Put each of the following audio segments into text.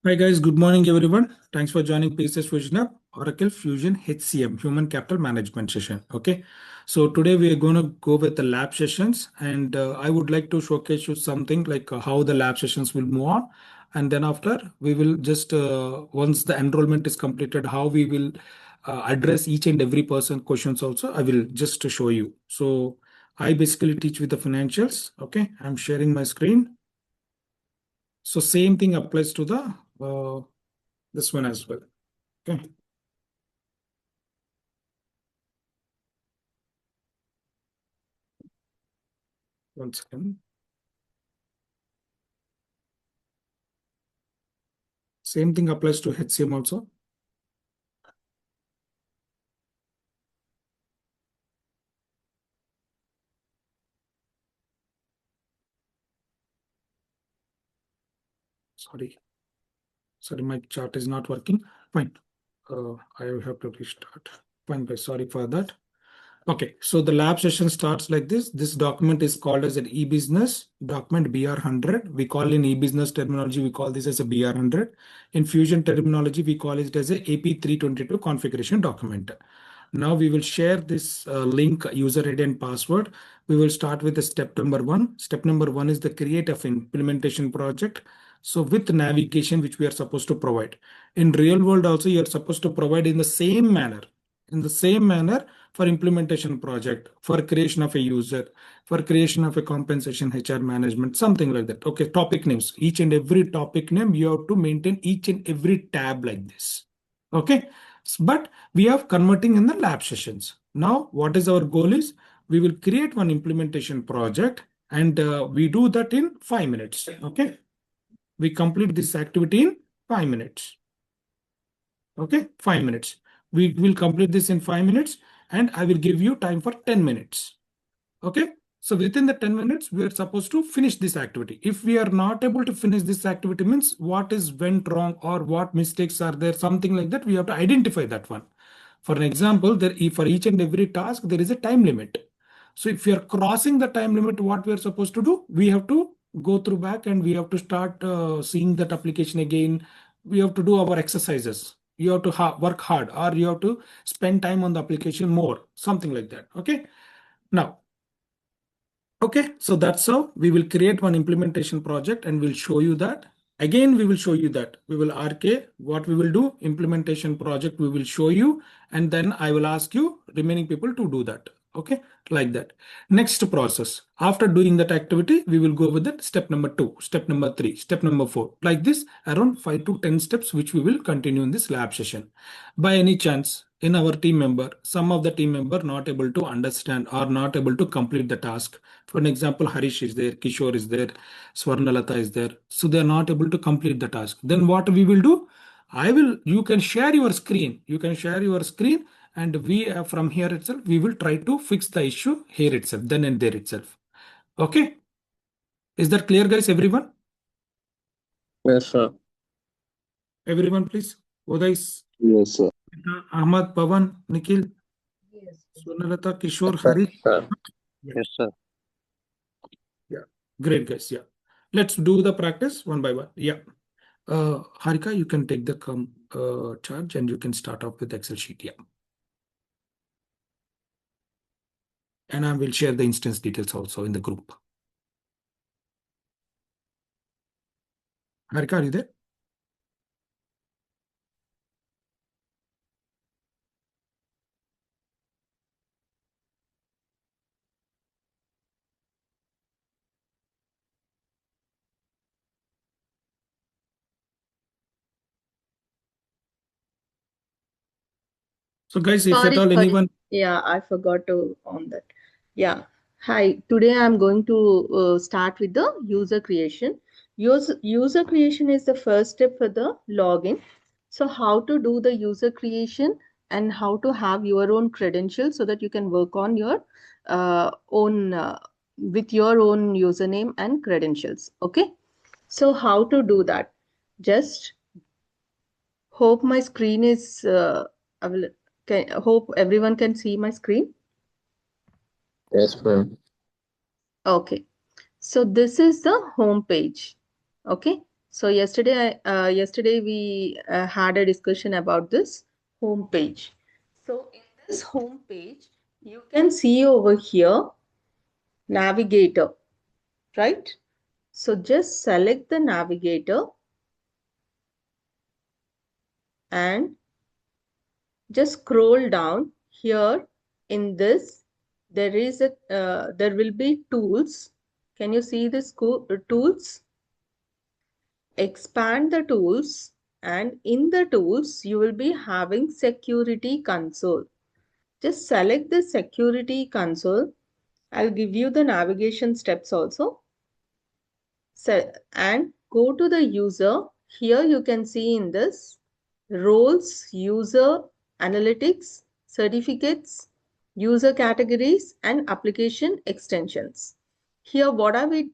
Hi guys, good morning everyone. Thanks for joining PCS Fusion Hub, Oracle Fusion HCM, Human Capital Management session. Okay, so today we are going to go with the lab sessions, and I would like to showcase you something like how the lab sessions will move on, and then after we will just once the enrollment is completed, how we will address each and every person questions. Also, I will just to show you. So I basically teach with the financials. Okay, I'm sharing my screen. So same thing applies to the this one as well. Okay. One second. Same thing applies to HCM also. Sorry. Sorry, my chart is not working. Fine. I have to restart. Fine, guys. Sorry for that. Okay, so the lab session starts like this. This document is called as an e-business document BR100. We call in e-business terminology, we call this as a BR100. In Fusion terminology, we call it as a AP322 configuration document. Now we will share this link, user ID and password. We will start with the step number one. Step number one is the create of implementation project. So with navigation, which we are supposed to provide. In real world also, you are supposed to provide in the same manner. In the same manner for implementation project, for creation of a user, for creation of a compensation HR management, something like that. Okay, topic names. Each and every topic name, you have to maintain each and every tab like this. Okay, but we are converting in the lab sessions. Now, what is our goal is we will create one implementation project and we do that in 5 minutes. Okay, we complete this activity in 5 minutes. Okay, 5 minutes. We will complete this in 5 minutes and I will give you time for 10 minutes. Okay, so within the 10 minutes, we are supposed to finish this activity. If we are not able to finish this activity, means what is went wrong or what mistakes are there, something like that, we have to identify that one. For an example, for each and every task, there is a time limit. So if we are crossing the time limit, what we are supposed to do, we have to go through back and we have to start seeing that application again. We have to do our exercises. You have to work hard or you have to spend time on the application more, something like that. Okay. Now, okay, so that's how we will create one implementation project and we'll show you that. Again, we will show you that. We will RK, what we will do, implementation project, we will show you, and then I will ask you remaining people to do that. Okay, like that. Next process. After doing that activity, we will go with that step number 2, step number 3, step number 4. Like this, around 5 to 10 steps, which we will continue in this lab session. By any chance, in our team member, some of the team member not able to understand or not able to complete the task. For an example, Harish is there, Kishore is there, Swarnalata is there. So they are not able to complete the task. Then what we will do? You can share your screen. You can share your screen and we from here itself, we will try to fix the issue here itself, then and there itself. Okay. Is that clear, guys, everyone? Yes, sir. Everyone, please. Udais, Yes, sir. Ahmad, Pavan, Nikhil, Swarnalata, Kishore, Harish. Sir. Yeah. Yes, sir. Yeah. Great, guys. Yeah. Let's do the practice one by one. Yeah. Harika, you can take the charge and you can start off with Excel sheet. Yeah. And I will share the instance details also in the group. Harika, are you there? So guys, if at all anyone. Yeah, I forgot to on that. Yeah. Hi, today I'm going to start with the user creation. User creation is the first step for the login. So how to do the user creation and how to have your own credentials so that you can work on your own with your own username and credentials. Okay. So how to do that? Just hope my screen is hope everyone can see my screen. Yes, ma'am. Okay, so this is the home page. Okay, So yesterday we had a discussion about this home page. So in this home page, you can see over here navigator, right? So just select the navigator and just scroll down here. In this, there will be tools. Can you see the tools? Expand the tools, and in the tools you will be having security console. Just select the security console. I'll give you the navigation steps also. And go to the user. Here you can see in this roles, user, analytics, certificates, user categories, and application extensions. Here, what are we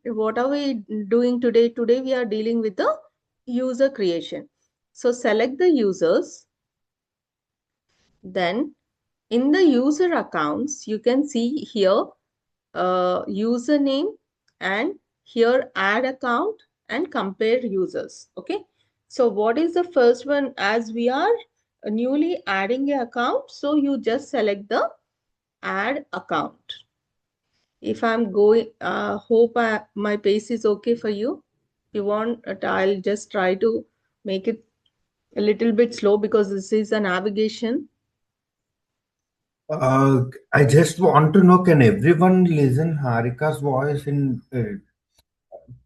doing today? Today we are dealing with the user creation. So select the users. Then in the user accounts, you can see here username, and here add account and compare users. Okay. So what is the first one? As we are newly adding an account, so you just select the add account. If I'm going, hope my pace is okay for you. If you want, I'll just try to make it a little bit slow because this is a navigation. I just want to know, can everyone listen Harika's voice in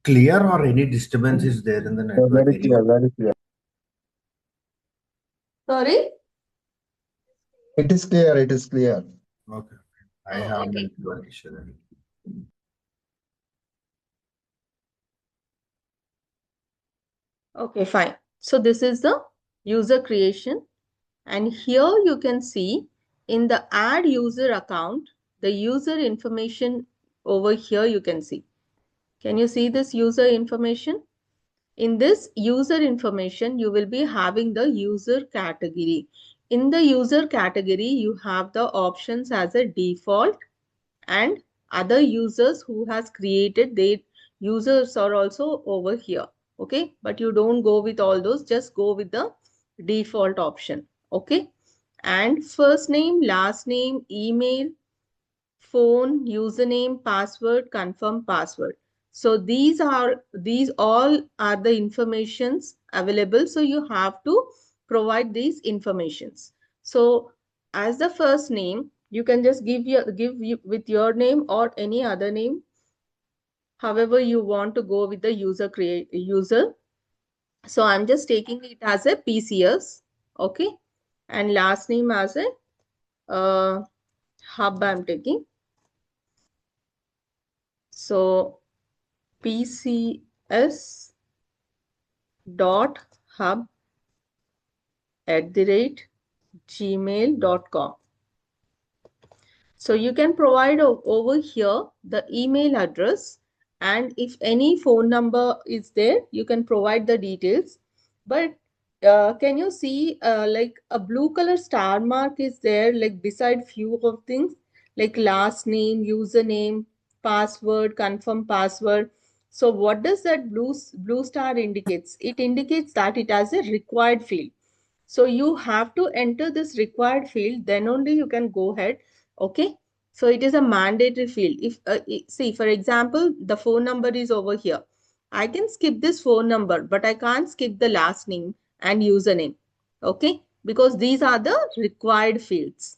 clear, or any disturbance is there in the network Very area? clear, very clear. Sorry? It is clear, it is clear. Okay. I Oh, have okay. network issue then. Okay, fine. So this is the user creation. And here you can see in the add user account, the user information over here you can see. Can you see this user information? In this user information, you will be having the user category. In the user category, you have the options as a default, and other users who has created their users are also over here. Okay, but you don't go with all those, just go with the default option. Okay, and first name, last name, email, phone, username, password, confirm password. So these all are the informations available. So you have to provide these informations. So as the first name, you can just give with your name or any other name, however you want to go with the user. So I'm just taking it as a PCS, okay, and last name as a hub I'm taking. So PCS dot hub @gmail.com. So you can provide over here the email address, and if any phone number is there, you can provide the details. But can you see like a blue color star mark is there, like beside few of things like last name, username, password, confirm password. So what does that blue star indicates? It indicates that it has a required field. So you have to enter this required field, then only you can go ahead. Okay. So it is a mandatory field. If see, for example, the phone number is over here. I can skip this phone number, but I can't skip the last name and username. Okay. Because these are the required fields.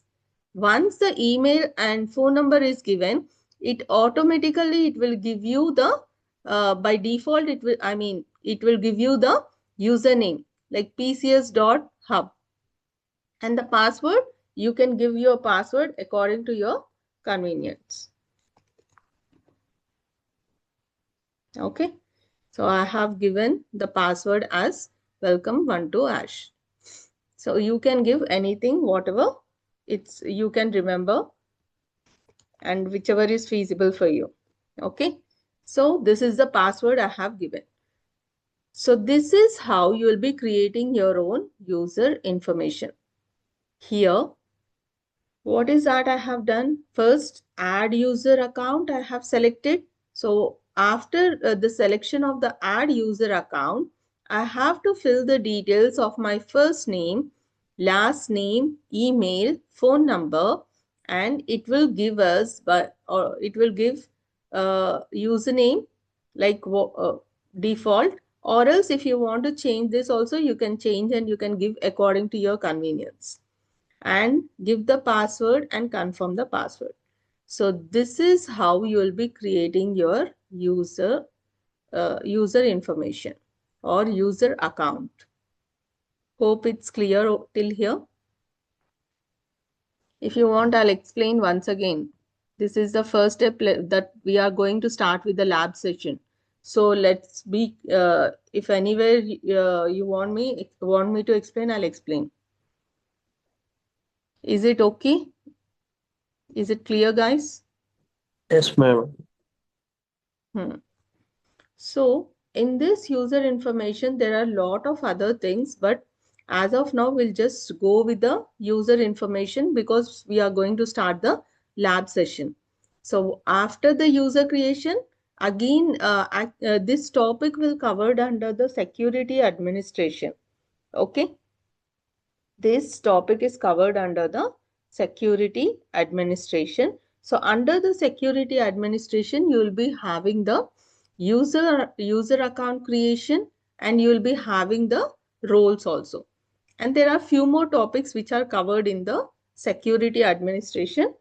Once the email and phone number is given, it automatically it will give you the by default it will give you the username like pcs.hub, and the password you can give your password according to your convenience. Okay, so I have given the password as welcome12ash. So you can give anything, whatever you can remember, and whichever is feasible for you. Okay, so this is the password I have given. So this is how you will be creating your own user information. Here, what is that I have done? First, add user account I have selected. So after the selection of the add user account, I have to fill the details of my first name, last name, email, phone number, and it will give us, or it will give username like default, or else if you want to change this also, you can change and you can give according to your convenience, and give the password and confirm the password. So this is how you will be creating your user information or user account. Hope it's clear till here. If you want, I'll explain once again. This is the first step that we are going to start with the lab session. So let's be, if anywhere you want me to explain, I'll explain. Is it okay? Is it clear, guys? Yes, ma'am. So in this user information, there are a lot of other things, but as of now, we'll just go with the user information because we are going to start the lab session. So after the user creation, again, this topic will covered under the security administration. Okay. This topic is covered under the security administration. So under the security administration, you will be having the user account creation, and you will be having the roles also. And there are few more topics which are covered in the security administration.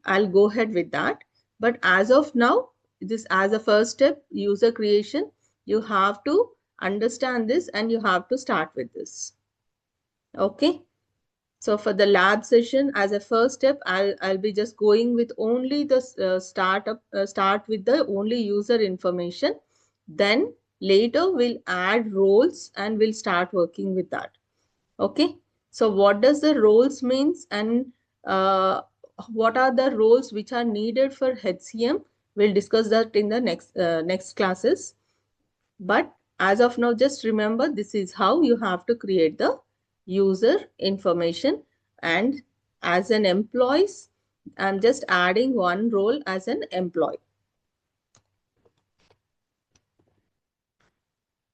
I'll go ahead with that. But as of now, this as a first step, user creation, you have to understand this and you have to start with this. Okay. So for the lab session, as a first step, I'll be just going with only the start with the only user information. Then later we'll add roles and we'll start working with that. Okay. So what does the roles means, and what are the roles which are needed for HCM? We'll discuss that in the next classes. But as of now, just remember, this is how you have to create the user information. And as an employee, I'm just adding one role as an employee.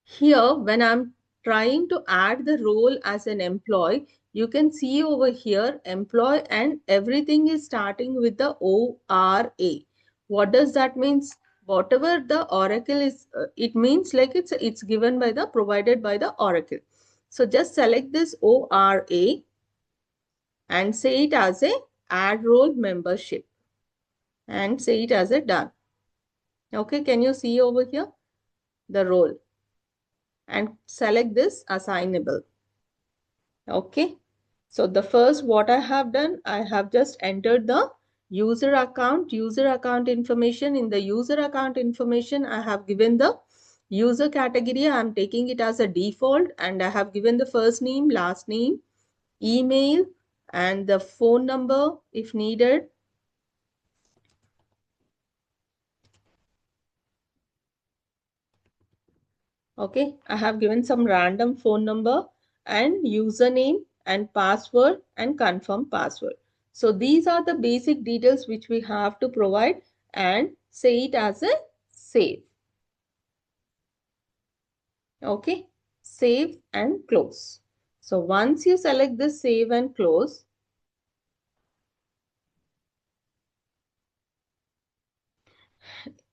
Here, when I'm trying to add the role as an employee, you can see over here, employee, and everything is starting with the ORA. What does that mean? Whatever the Oracle is, it means like it's given by the, provided by the Oracle. So just select this ORA and say it as a add role membership and say it as a done. Okay, can you see over here the role? And select this assignable. Okay, so the first what I have done, I have just entered the user account information. In the user account information, I have given the user category. I am taking it as a default, and I have given the first name, last name, email, and the phone number if needed. Okay, I have given some random phone number and username and password and confirm password. So these are the basic details which we have to provide, and say it as a save. Okay, save and close. So once you select this save and close,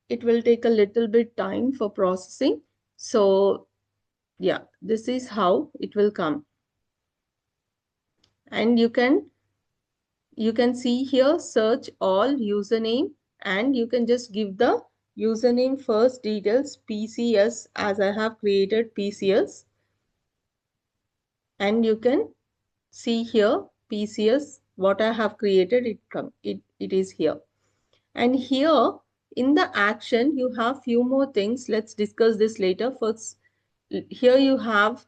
it will take a little bit time for processing. So yeah, this is how it will come. And you can see here, search all username, and you can just give the username first details, PCS, as I have created PCS. And you can see here PCS, what I have created, it is here. And here in the action, you have few more things. Let's discuss this later. First, here you have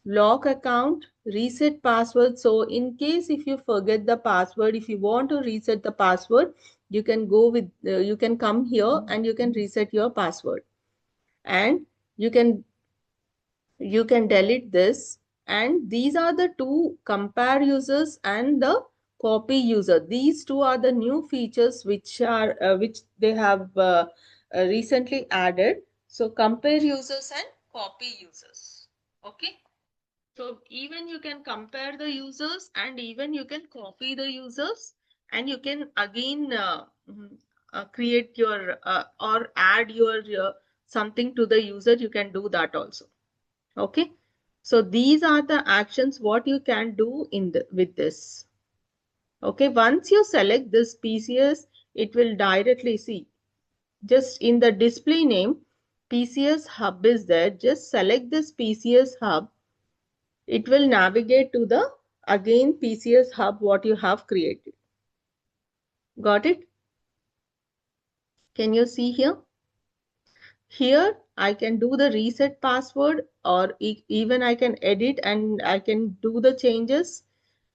lock account, reset password. So in case if you forget the password, if you want to reset the password, you can go with, you can come here and you can reset your password. And you can delete this. And these are the two, compare users and the copy user. These two are the new features which are which they have recently added. So compare users and copy users. Okay. So even you can compare the users and even you can copy the users and you can again create your or add your something to the user. You can do that also. Okay. So these are the actions what you can do in with this. Okay. Once you select this PCS, it will directly see just in the display name, PCS Hub is there. Just select this PCS Hub. It will navigate to the again PCS Hub what you have created. Got it? Can you see here? Here I can do the reset password or even I can edit and I can do the changes.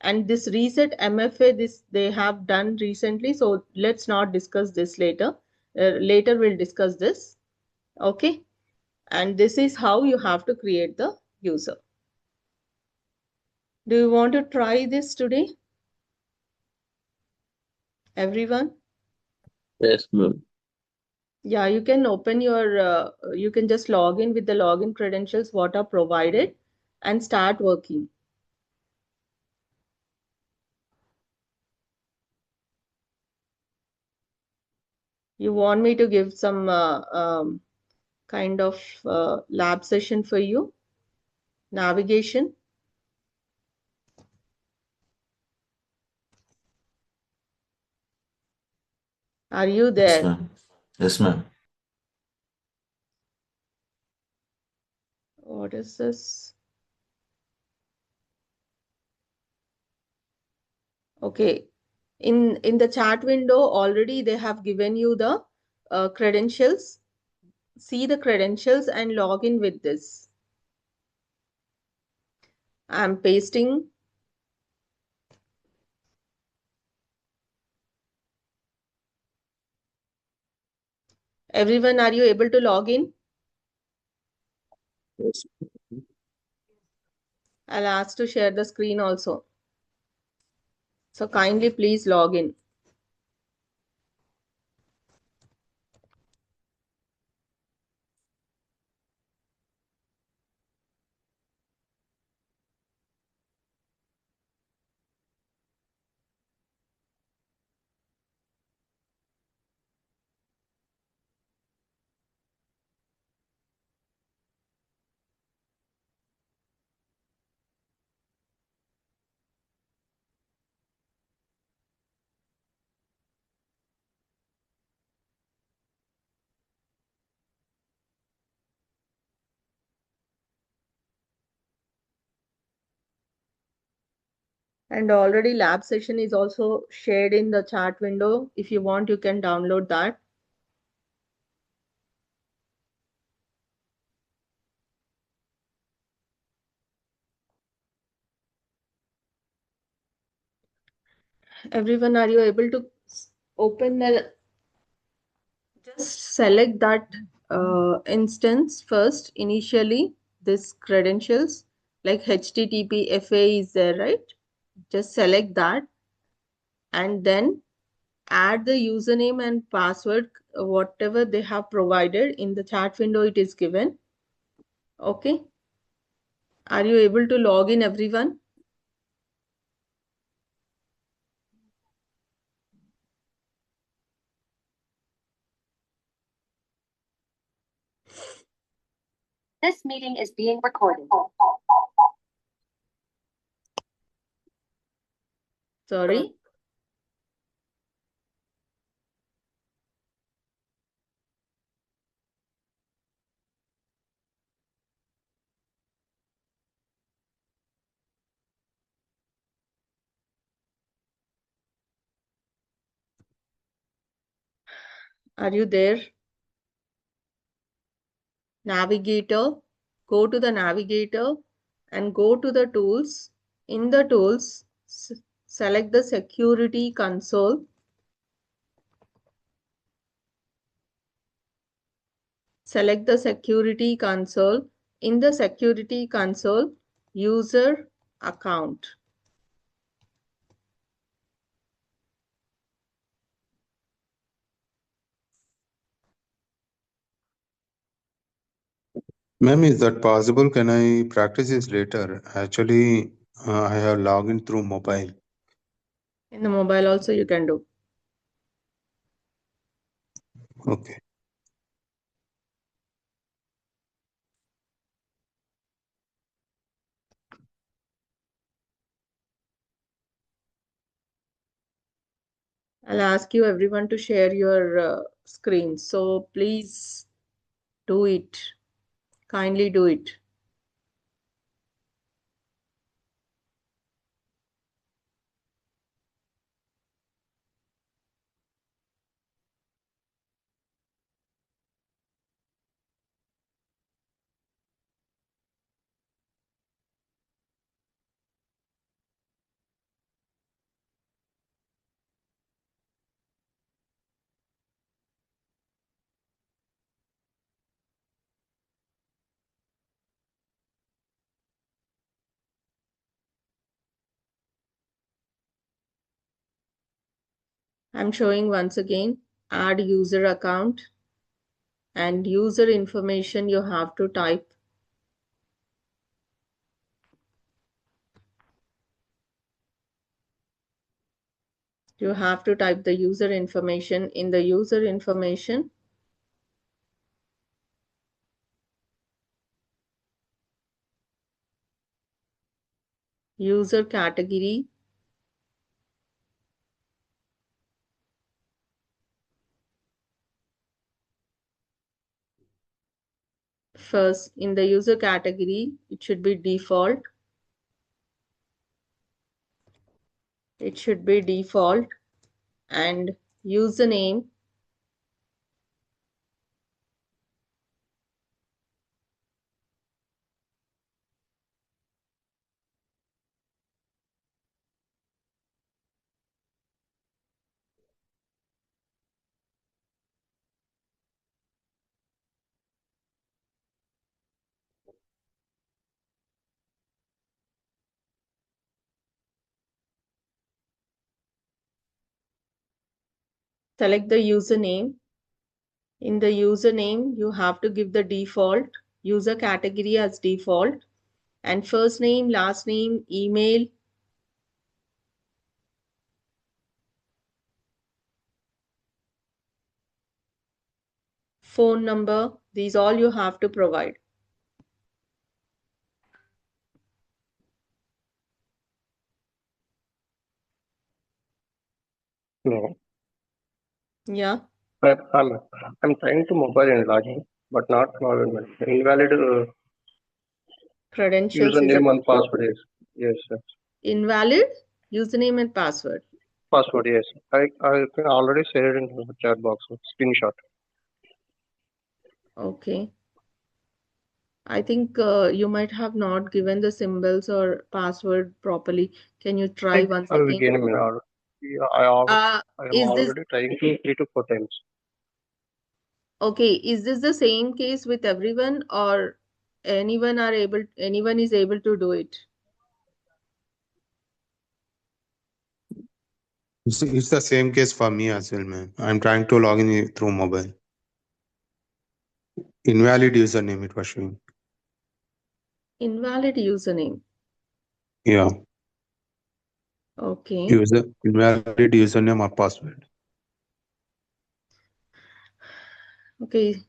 And this reset MFA, this they have done recently. So let's not discuss this later. Later we'll discuss this. Okay. And this is how you have to create the user. Do you want to try this today? Everyone? Yes, ma'am. Yeah, you can open your, you can just log in with the login credentials what are provided and start working. You want me to give some kind of lab session for you? Navigation? Are you Yes, there? ma'am. Yes, ma'am. What is this? Okay. In the chat window, already they have given you the credentials. See the credentials and log in with this. I'm pasting. Everyone, are you able to log in? Yes. I'll ask to share the screen also. So kindly please log in. And already lab session is also shared in the chat window. If you want, you can download that. Everyone, are you able to open the, just select that instance first, initially, this credentials, like HTTP FA is there, right? Just select that and then add the username and password, whatever they have provided in the chat window, it is given. Okay. Are you able to log in, everyone? This meeting is being recorded. Sorry. Are you there? Navigator. Go to the navigator and go to the tools. In the tools, select the security console. Select the security console. In the security console, user account. Ma'am, is that possible? Can I practice this later? Actually, I have logged in through mobile. In the mobile also you can do. Okay. I'll ask you everyone to share your screen. So please do it. Kindly do it. I'm showing once again, add user account and user information you have to type. You have to type the user information. In the user information, user category, first in the user category, it should be default. It should be default and username. Select the username. In the username, you have to give the default user category as default and first name, last name, email, phone number. These all you have to provide. No, Yeah. I'm trying to mobile and login, but not invalid Credentials is username and password. Yes, yes. invalid username and password. Password. Yes, I can already shared in the chat box. Screenshot. Okay. I think you might have not given the symbols or password properly. Can you try once I will again? gain a minute. Yeah, I am Is this already trying to 3 to 4 times. okay? Is this the same case with everyone, or anyone is able to do it? It's the same case for me as well, ma'am. I'm trying to log in through mobile. Invalid username it was showing. Invalid username. Yeah. Okay. Invalid username or password. Okay.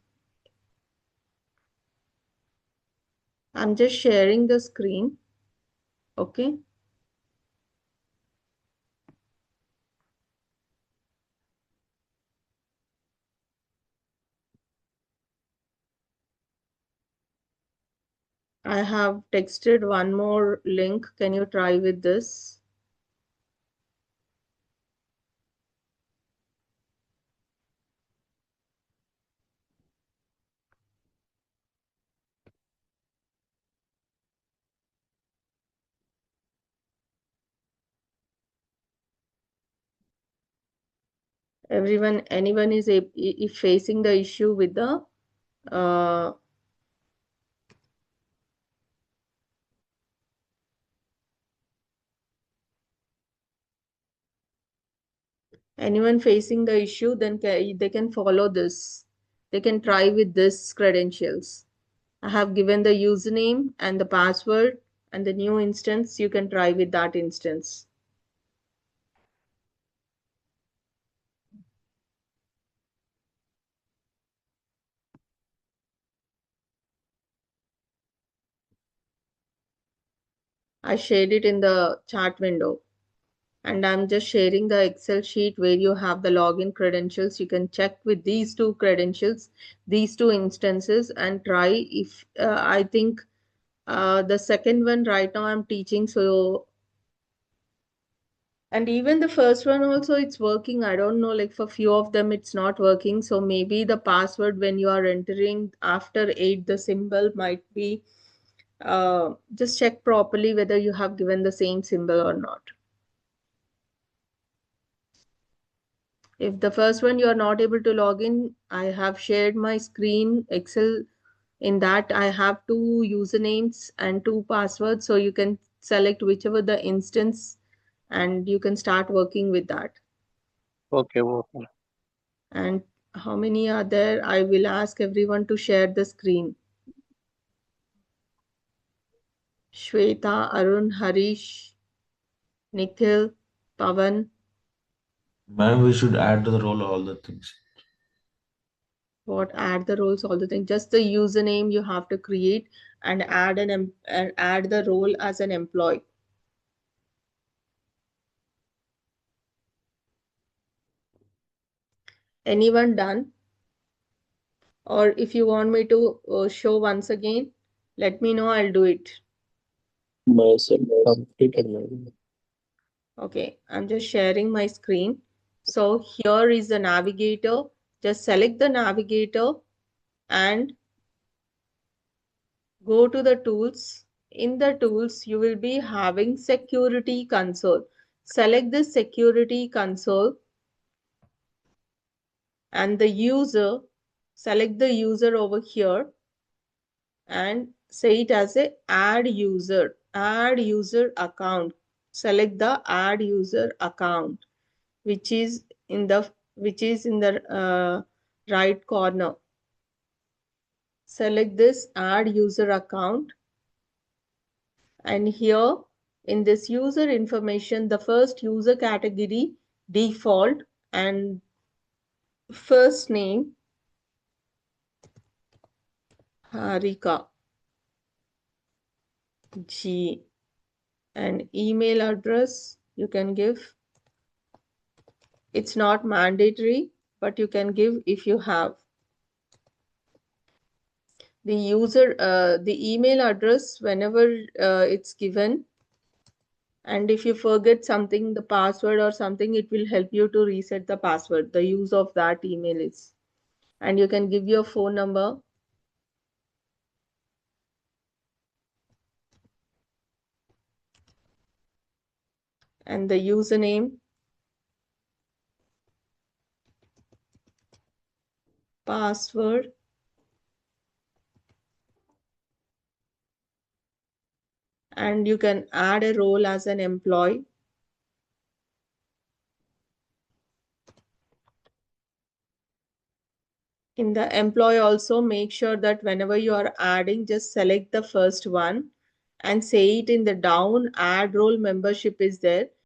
I'm just sharing the screen. Okay. I have texted one more link. Can you try with this? Anyone is if facing the issue with the anyone facing the issue, then they can follow this. They can try with this credentials. I have given the username and the password and the new instance. You can try with that instance. I shared it in the chat window. And I'm just sharing the Excel sheet where you have the login credentials. You can check with these two credentials, these two instances, and try if I think the second one right now I'm teaching. So, and even the first one also it's working. I don't know, like for few of them it's not working. So maybe the password when you are entering after 8, the symbol might be, just check properly whether you have given the same symbol or not. If the first one you are not able to log in, I have shared my screen Excel. In that I have 2 usernames and 2 passwords. So you can select whichever the instance and you can start working with that. Okay, okay. And how many are there? I will ask everyone to share the screen. Shweta, Arun, Harish, Nikhil, Pavan. Ma'am, we should add to the role all the things. What? Add the roles, all the things. Just the username you have to create and add and add the role as an employee. Anyone done? Or if you want me to show once again, let me know, I'll do it. Myself completed, ma'am. Okay, I'm just sharing my screen. So here is the navigator. Just select the navigator and go to the tools. In the tools, you will be having security console. Select the security console and the user, select the user over here and say it as a add user account. Select the add user account, which is in the right corner. Select this add user account, and here in this user information, the first user category default and first name Harika G, and email address you can give. It's not mandatory, but you can give if you have. The user, the email address whenever it's given, and if you forget something, the password or something, it will help you to reset the password. The use of that email is, and you can give your phone number. And the username, password, and you can add a role as an employee. In the employee also, make sure that whenever you are adding, just select the first one and say it in the down, add role membership is there.